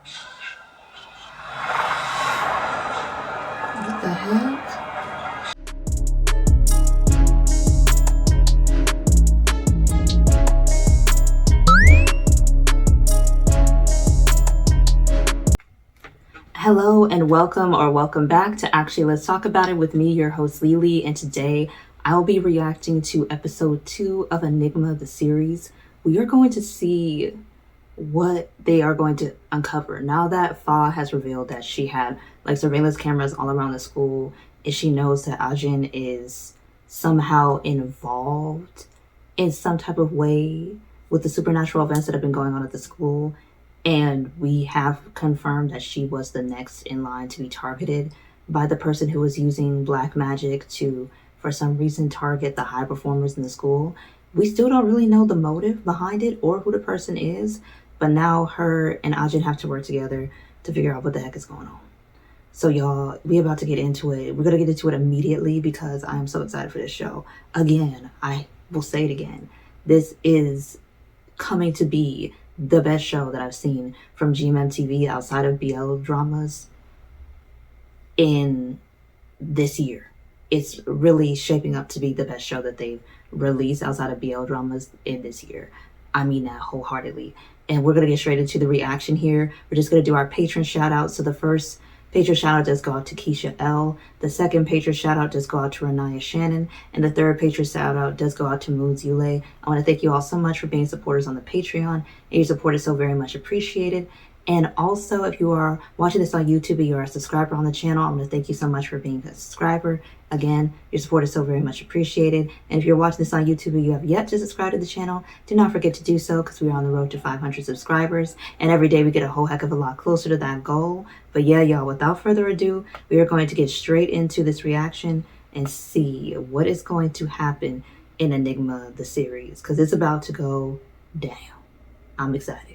What the heck? Hello and welcome back to Actually Let's Talk About It with me, your host Lily, and today I will be reacting to episode 2 of Enigma, the series. We are going to see what they are going to uncover now that Fa has revealed that she had like surveillance cameras all around the school, and she knows that Ajin is somehow involved in some type of way with the supernatural events that have been going on at the school. And we have confirmed that she was the next in line to be targeted by the person who was using black magic to, for some reason, target the high performers in the school. We still don't really know the motive behind it or who the person is, but now her and Ajin have to work together to figure out what the heck is going on. So y'all, we're about to get into it. We're going to get into it immediately because I am so excited for this show. Again, I will say it again. This is coming to be the best show that I've seen from GMMTV outside of BL dramas in this year. It's really shaping up to be the best show that they've released outside of BL dramas in this year. I mean that wholeheartedly. And we're going to get straight into the reaction here. We're just going to do our patron shout outs. So the first patron shout out does go out to Keisha L. The second patron shout out does go out to Renaya Shannon. And the third patron shout out does go out to Moons Yule. I want to thank you all so much for being supporters on the Patreon. And your support is so very much appreciated. And also, if you are watching this on YouTube and you are a subscriber on the channel, I want to thank you so much for being a subscriber. Again, your support is so very much appreciated. And if you're watching this on YouTube and you have yet to subscribe to the channel, do not forget to do so because we are on the road to 500 subscribers. And every day we get a whole heck of a lot closer to that goal. But yeah, y'all, without further ado, we are going to get straight into this reaction and see what is going to happen in Enigma, the series, because it's about to go down. I'm excited.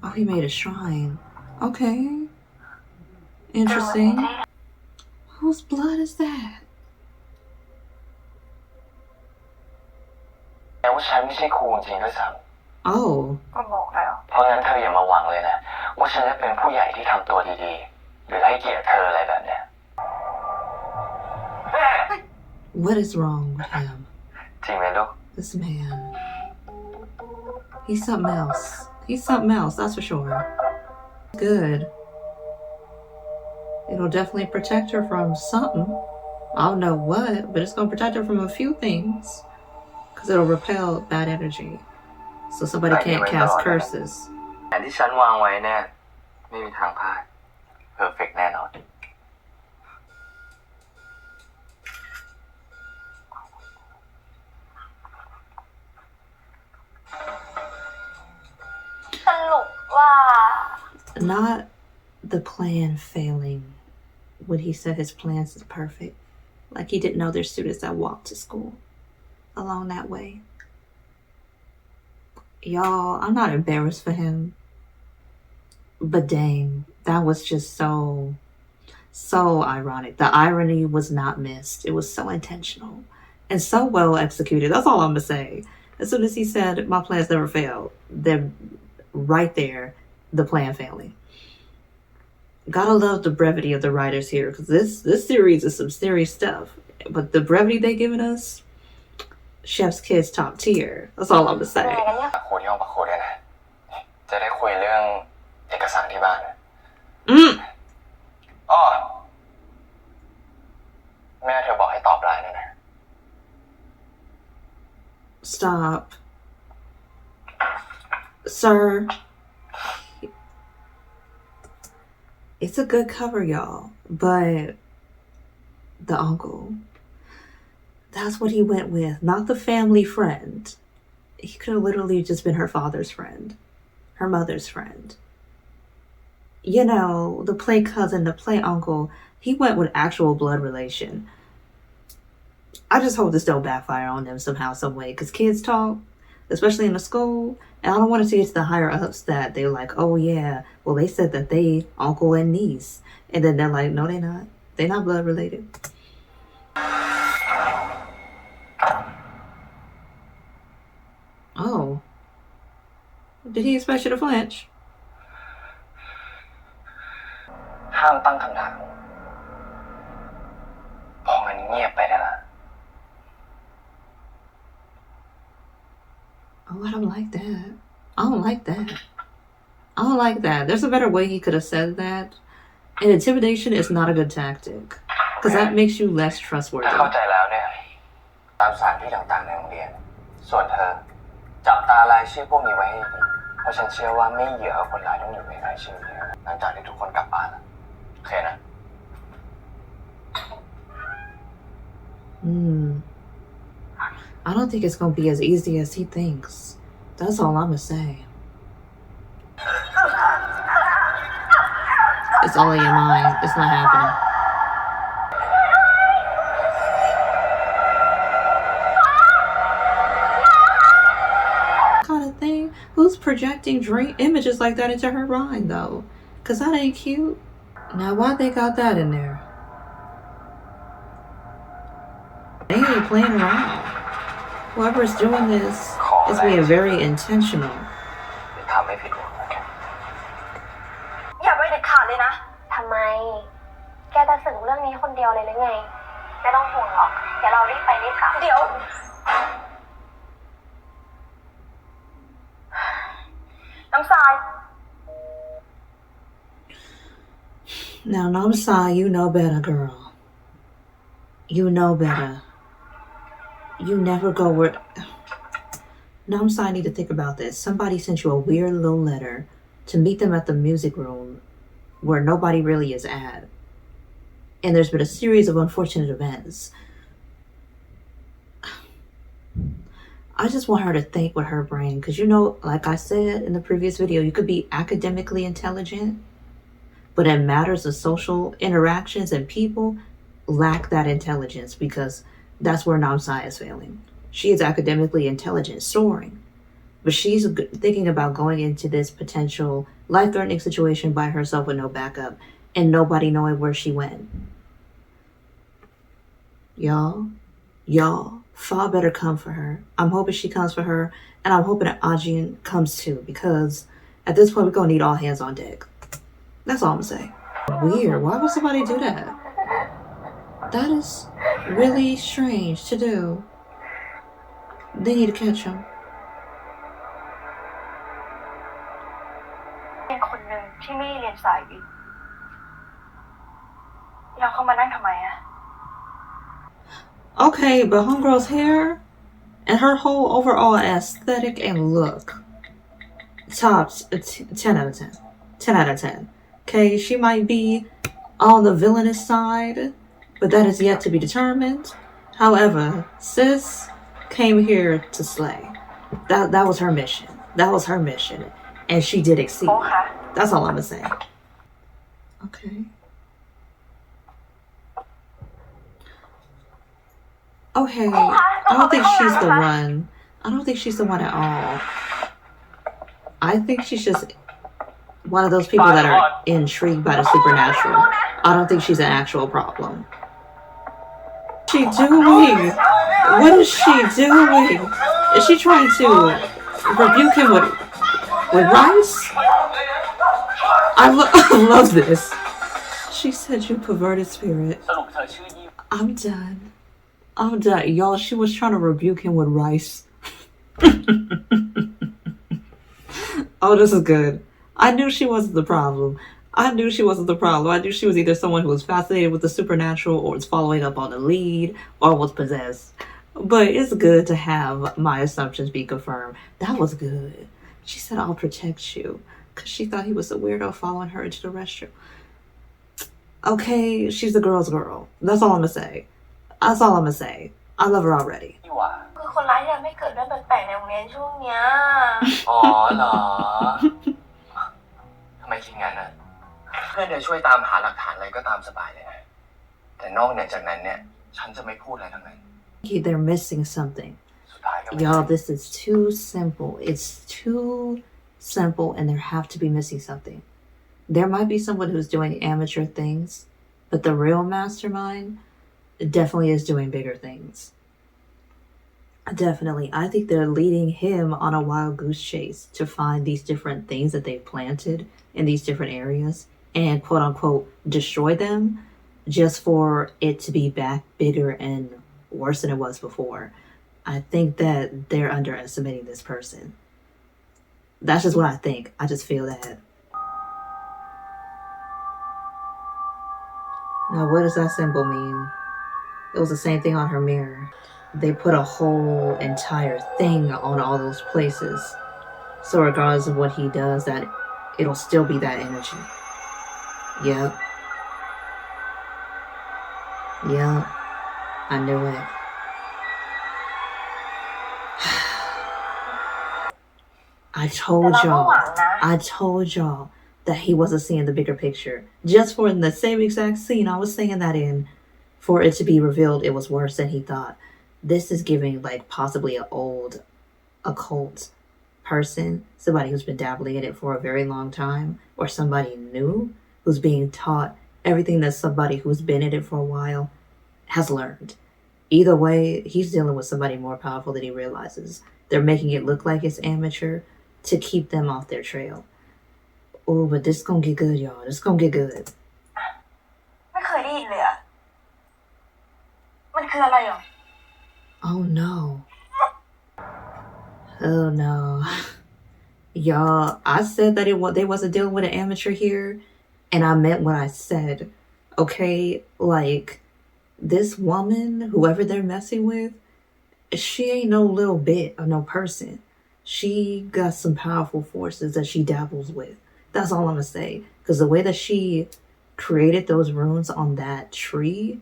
Oh, he made a shrine. Okay. Interesting. Whose blood is that? แต่ว่าฉันไม่ใช่ครูจริงๆด้วยซ้ำ Oh. ก็บอกแล้ว เพราะงั้นเธออย่ามาหวังเลยนะว่าฉันจะเป็นผู้ใหญ่ที่ทำตัวดีๆหรือให้เกียรติเธออะไรแบบเนี้ย What is wrong with him? จริงไหมลูก This man. He's something else. He's something else, that's for sure. Good. It'll definitely protect her from something. I don't know what, but it's going to protect her from a few things. Because it'll repel bad energy. So somebody can't cast curses. แผนที่ฉันวางไว้เนี่ยไม่มีทางพลาดเพอร์เฟกต์แน่นอน สรุปว่า Not the plan failing when he said his plans is perfect. Like he didn't know there's students that walk to school along that way. Y'all, I'm not embarrassed for him. But dang, that was just so ironic. The irony was not missed. It was so intentional and so well executed. That's all I'm gonna say. As soon as he said, my plans never fail, they're right there, the plan failing. Gotta love the brevity of the writers here, because this series is some serious stuff. But the brevity they giving us, Chef's Kiss top tier. That's all I'm gonna say. โคที่ห้องประโคเนี่ยนะจะได้คุยเรื่องเอกสารที่บ้านอ้อแม่เธอบอกให้ตอบไลน์ด้วยนะ Stop. Sir. It's a good cover, y'all, but the uncle, that's what he went with, not the family friend. He could have literally just been her father's friend, her mother's friend. You know, the play cousin, the play uncle, he went with actual blood relation. I just hope this don't backfire on them somehow, some way, because kids talk, especially in the school, and I don't want to see it to the higher ups that they're like, oh yeah, well they said that they uncle and niece, and then they're like, no they're not. They're not blood related. Oh. Did he expect you to flinch? ห้ามตั้งคำถามพอมันเงียบไปได้ละ Oh, I don't like that. I don't like that. I don't like that. There's a better way he could have said that. And intimidation is not a good tactic. Because that makes you less ถ้า trustworthy. เข้าใจแล้วเนี่ยตามสถานที่ต่างๆในโรงเรียน ส่วนเธอจับตารายชื่อพวกนี้ไว้ให้ดีเพราะฉันเชื่อว่าไม่เหยื่อกับคนร้ายต้องอยู่ในรายชื่อนี้หลังจากที่ทุกคนกลับบ้านแล้วโอเคนะ I don't think it's gonna be as easy as he thinks. That's all I'm gonna say. It's all in your mind. It's not happening. Kind of thing. Who's projecting dream images like that into her mind though? Cause that ain't cute. Now why they got that in there? They ain't playing around. Whoever's doing this is being very intentional. ทำไม่ผิดหวังนะ อย่าไปเด็ดขาดเลยนะ ทำไม แกจะสึกเรื่องนี้คนเดียวเลยหรือไง ไม่ต้องห่วงหรอก เดี๋ยวเรารีบไปรีบกลับเดี๋ยว น้ำทราย Now, Namsine, you know better, girl. You know better. You never go where... Namsine need to think about this. Somebody sent you a weird little letter to meet them at the music room where nobody really is at. And there's been a series of unfortunate events. I just want her to think with her brain. Because you know, like I said in the previous video, you could be academically intelligent, but in matters of social interactions and people, lack that intelligence because that's where Namsine is failing. She is academically intelligent, soaring, but she's thinking about going into this potential life-threatening situation by herself with no backup and nobody knowing where she went. Y'all, Fa better come for her. I'm hoping she comes for her, and I'm hoping that Ajin comes too, because at this point we're gonna need all hands on deck. That's all I'm gonna say. Weird. Why would somebody do that? That is really strange to do. They need to catch him. เป็นคนหนึ่งที่ไม่เรียนสายวิทย์เราเข้ามานั่งทำไมอะ Okay, but homegirl's hair and her whole overall aesthetic and look, tops 10 out of 10. 10 out of 10. Okay, she might be on the villainous side, but that is yet to be determined. However, sis came here to slay. That was her mission. That was her mission. And she did exceed. That's all I'm gonna say. Okay. Okay. I don't think she's the one. I don't think she's the one at all. I think she's just one of those people that are intrigued by the supernatural. I don't think she's an actual problem. What's she doing? What is she doing? Is she trying to rebuke him with rice? I love this. She said, "You perverted spirit." สรุปเธอชื่อยี่ I'm done. I'm done. Y'all, she was trying to rebuke him with rice. Oh, this is good. I knew she wasn't the problem. I knew she wasn't the problem. I knew she was either someone who was fascinated with the supernatural or was following up on the lead or was possessed. But it's good to have my assumptions be confirmed. That was good. She said, "I'll protect you," because she thought he was a weirdo following her into the restroom. Okay, she's the girl's girl. That's all I'm gonna say. That's all I'm gonna say. I love her already. ยี่หว่า คือคนร้ายยังไม่เกิดเรื่องแปลกๆในโรงเรียนช่วงเนี้ย อ๋อเหรอ ทำไมคิดงั้นนะเพื่อนเดี๋ยวช่วยตามหาหลักฐานอะไรก็ตามสบายเลยนะ แต่นอกเหนือจากนั้นเนี่ย ฉันจะไม่พูดอะไรทั้งนั้น They're missing something. สุดท้ายก็ไม่ Y'all, this is too simple. It's too simple, and there have to be missing something. There might be someone who's doing amateur things, but the real mastermind definitely is doing bigger things. Definitely. I think they're leading him on a wild goose chase to find these different things that they've planted in these different areas and quote unquote destroy them just for it to be back bigger and worse than it was before. I think that they're underestimating this person. That's just what I think. I just feel that. Now, what does that symbol mean? It was the same thing on her mirror. They put a whole entire thing on all those places. So regardless of what he does, that it'll still be that energy. Yep. Yep. I knew it. I told y'all that he wasn't seeing the bigger picture. Just for the same exact scene I was saying that in, for it to be revealed it was worse than he thought. This is giving like possibly an old occult person, somebody who's been dabbling in it for a very long time, or somebody new who's being taught everything that somebody who's been in it for a while has learned. Either way, he's dealing with somebody more powerful than he realizes. They're making it look like it's amateur to keep them off their trail. Oh, but this gonna get good, y'all. This gonna get good. ไม่เคยได้ยินเลยอะมันคืออะไรหรอ Oh no. Oh no. Y'all, I said that they wasn't dealing with an amateur here, and I meant what I said. Okay, like this woman, whoever they're messing with, she ain't no little bit of no person. She got some powerful forces that she dabbles with. That's all I'm gonna say. Because the way that she created those runes on that tree,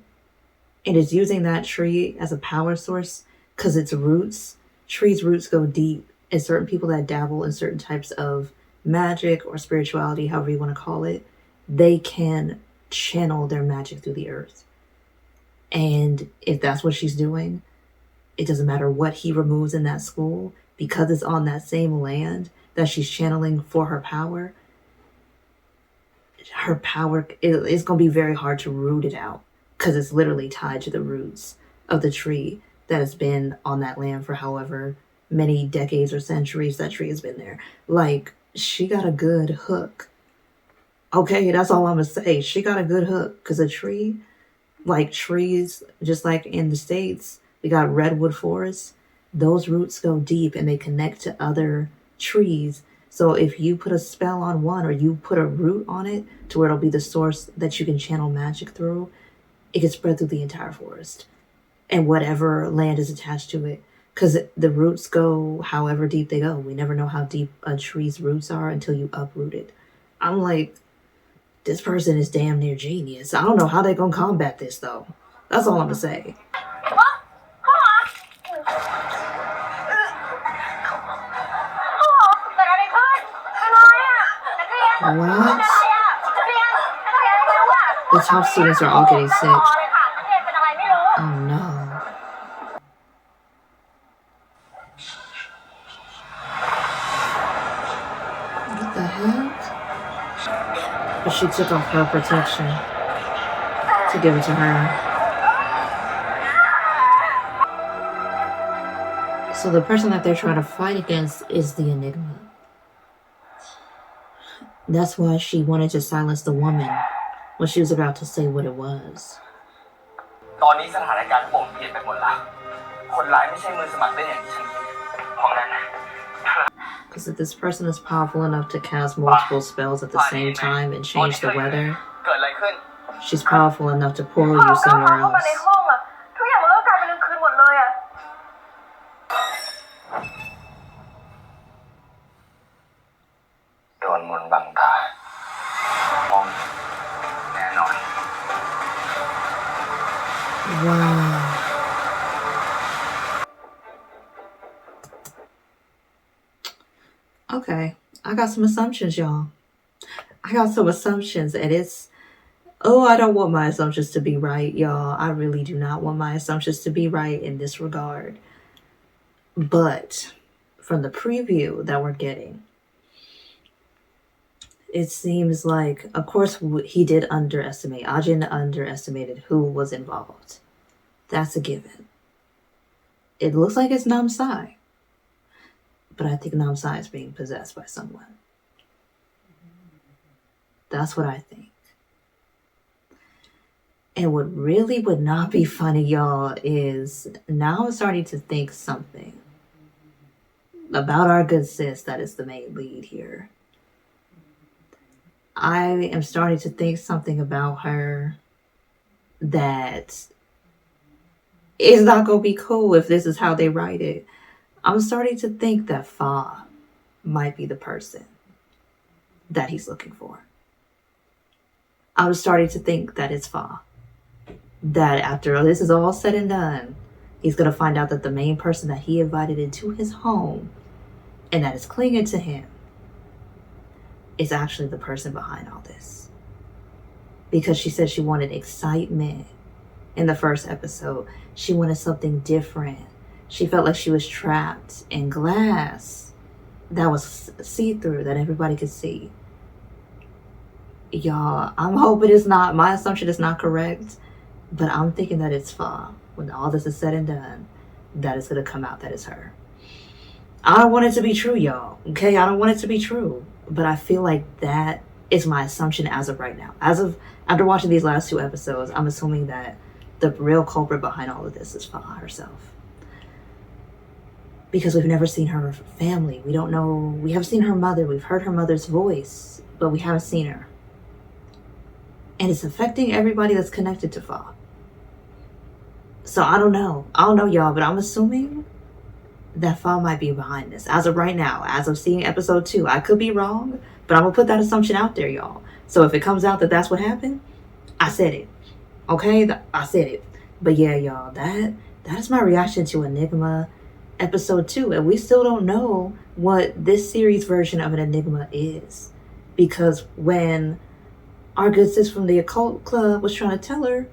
and is using that tree as a power source because its roots, trees' roots go deep, and certain people that dabble in certain types of magic or spirituality, however you want to call it, they can channel their magic through the earth. And if that's what she's doing, it doesn't matter what he removes in that school, because it's on that same land that she's channeling for her power, it's going to be very hard to root it out, because it's literally tied to the roots of the tree that has been on that land for however many decades or centuries that tree has been there. Like, she got a good hook. Okay, that's all I'm going to say. She got a good hook, because a tree, like trees, just like in the States, we got redwood forests. Those roots go deep and they connect to other trees. So if you put a spell on one, or you put a root on it to where it'll be the source that you can channel magic through, it can spread through the entire forest and whatever land is attached to it. Because the roots go however deep they go. We never know how deep a tree's roots are until you uproot it. I'm like, this person is damn near genius. I don't know how they're going to combat this, though. That's all I'm going to say. What? The top students are all getting sick. Oh no. What the heck? But she took off her protection to give it to her. So the person that they're trying to fight against is the Enigma. That's why she wanted to silence the woman when she was about to say what it was. ตอนนี้สถานการณ์โป่งเปลี่ยนไปหมดแล้วคนร้ายไม่ใช่มือสมัครได้อย่างที่ฉันคิดเพราะงั้น Because if this person is powerful enough to cast multiple spells at the same time and change the weather, เกิดอะไรขึ้น she's powerful enough to pull you somewhere else. ทุกอย่างมันก็กลายเป็นกลางคืนหมดเลยอะ โดนมนต์บังตามองแน่นอน Wow. Okay, I got some assumptions, y'all. I got some assumptions, and I don't want my assumptions to be right, y'all. I really do not want my assumptions to be right in this regard. But from the preview that we're getting, it seems like, of course, he did underestimate. Ajin underestimated who was involved. That's a given. It looks like it's Namsine. But I think Namsine is being possessed by someone. That's what I think. And what really would not be funny, y'all, is now I'm starting to think something about our good sis that is the main lead here. I am starting to think something about her that is not going to be cool if this is how they write it. I'm starting to think that Fa might be the person that he's looking for. I'm starting to think that it's Fa. That after this is all said and done, he's going to find out that the main person that he invited into his home and that is clinging to him is actually the person behind all this. Because she said she wanted excitement in the first episode. She wanted something different. She felt like she was trapped in glass that was see-through, that everybody could see. Y'all, I'm hoping it's not, my assumption is not correct, but I'm thinking that it's Fa. When all this is said and done, that is going to come out that it's her. I don't want it to be true, y'all. Okay, I don't want it to be true. But I feel like that is my assumption as of right now. After watching these last 2 episodes, I'm assuming that the real culprit behind all of this is Fa herself. Because we've never seen her family. We don't know. We have seen her mother. We've heard her mother's voice, but we haven't seen her. And it's affecting everybody that's connected to Fa. So I don't know. I don't know, y'all, but I'm assuming that Fa might be behind this. As of right now, as of seeing episode 2. I could be wrong, but I'm going to put that assumption out there, y'all. So if it comes out that that's what happened, I said it. Okay? I said it. But yeah, y'all, that is my reaction to Enigma episode 2. And we still don't know what this series version of an Enigma is. Because when our good sis from the occult club was trying to tell her,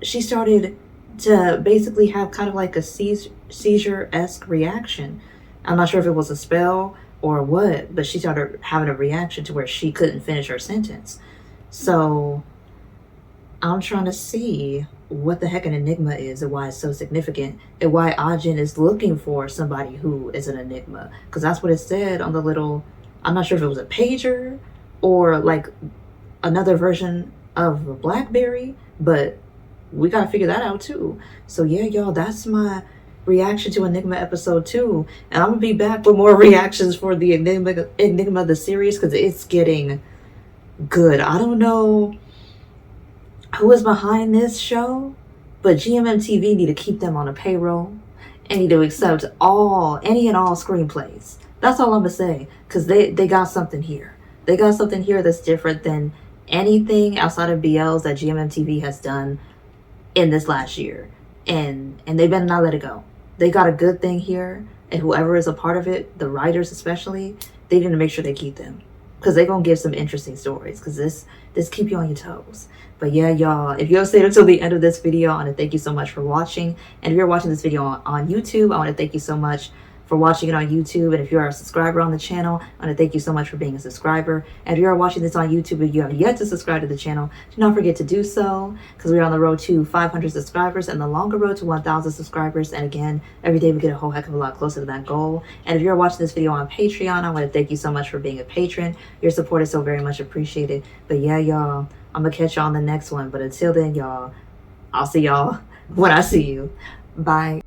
she started to basically have kind of like a seizure-esque reaction. I'm not sure if it was a spell or what, but she started having a reaction to where she couldn't finish her sentence. So I'm trying to see what the heck an enigma is and why it's so significant and why Ajin is looking for somebody who is an enigma. Because that's what it said on the little, I'm not sure if it was a pager or like another version of a BlackBerry, but we gotta figure that out too. So yeah, y'all, that's my reaction to Enigma episode 2. And I'm gonna be back with more reactions for the Enigma the series because it's getting good. I don't know who is behind this show, but GMMTV need to keep them on a payroll and need to accept any and all screenplays. That's all I'm gonna say, because they got something here. They got something here that's different than anything outside of BLs that GMMTV has done in this last year. And they better not let it go. They got a good thing here, and whoever is a part of it, the writers especially, they need to make sure they keep them, because they're gonna give some interesting stories, because this keep you on your toes. But yeah, y'all, if you have stayed until the end of this video, I want to thank you so much for watching. And if you're watching this video on YouTube, I want to thank you so much for watching it on YouTube. And if you are a subscriber on the channel, I want to thank you so much for being a subscriber. And if you are watching this on YouTube and you have yet to subscribe to the channel, do not forget to do so, because we're on the road to 500 subscribers and the longer road to 1,000 subscribers. And again, every day we get a whole heck of a lot closer to that goal. And if you're watching this video on Patreon, I want to thank you so much for being a patron. Your support is so very much appreciated. But yeah, y'all, I'm going to catch y'all on the next one. But until then, y'all, I'll see y'all when I see you. Bye.